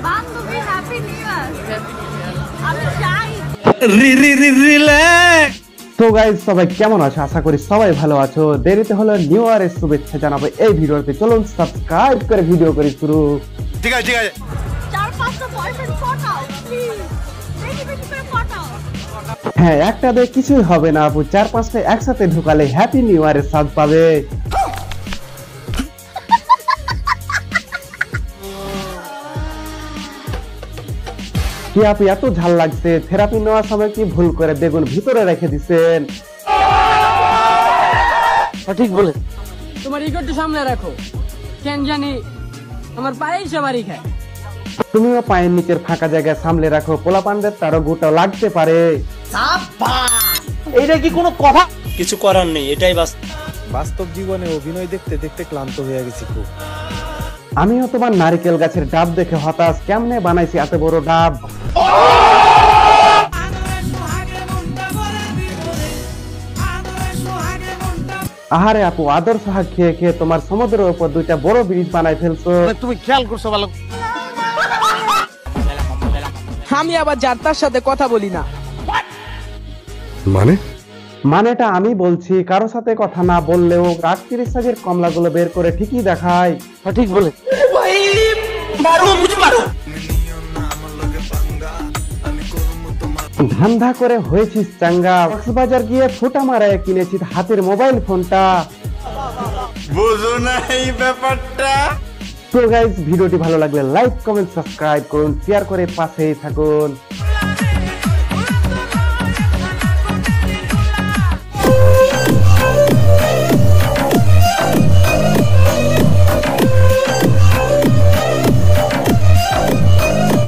বান্ধবী happy new year. আমি চাই রিল্যাক্স। তো গাইস সবাই কেমন আছো? আশা করি সবাই ভালো আছো। দেরিতে হলো নিউ ইয়ারের শুভেচ্ছা জানাবো এই ভিডিওতে। চলুন সাবস্ক্রাইব করে ভিডিও করি শুরু। ঠিক আছে ঠিক আছে। 4-5টা বয়ফ্রেন্ড পটাও প্লিজ, বেশি বেশি করে পটাও। হ্যাঁ, একটা দিয়ে কিছুই হবে না আপু, 4-5টা একসাথে ঢুকালে হ্যাপি নিউ ইয়ারের স্বাদ পাবে। কি আপু এত ঝাল লাগছে? থেরাপি নেওয়ার সময় কি ভুল করে বেগুন ভিতরে রেখে দিছেন? ঠিক বলে। তোমার ইগো একটু সামনে রাখো, কেন জানি আমার পায়েই সবারই খায়। তুমিও পায়ের নিচের ফাঁকা জায়গায় সামলে রাখো, পোলাপানদের তারও গোটা লাগতে পারে। এইটা কি কোনো কথা? কিছু করার নেই, এটাই বাস্তব জীবনে অভিনয় দেখতে দেখতে ক্লান্ত হয়ে গেছি খুব। আমিও তোমার নারকেল গাছের ডাব দেখে হতাশ, কেমনে বানাইছি এত বড় ডাব। আহারে আপু, আদর সোহাগ খেয়ে খেয়ে তোমার সমুদ্রের উপর দুইটা বড় ব্রিজ বানাই ফেলছো। তুমি খেয়াল করছো ভালো? আমি আবার যার তার সাথে কথা বলি না। মানেটা আমি বলছি, কারো সাথে কথা না বললেও 38 সাইজের কমলাগুলো বের করে ঠিকই দেখায়। ঠিক বলে। ধান্দা করে হয়েছিস চাঙ্গা, কক্সবাজার গিয়ে ফুটা মারায় কিনেছি হাতের মোবাইল ফোনটা। বুঝো না এই ব্যাপারটা। তো গাইস, ভিডিওটি ভালো লাগলে লাইক কমেন্ট সাবস্ক্রাইব করুন, শেয়ার করে পাশেই থাকুন।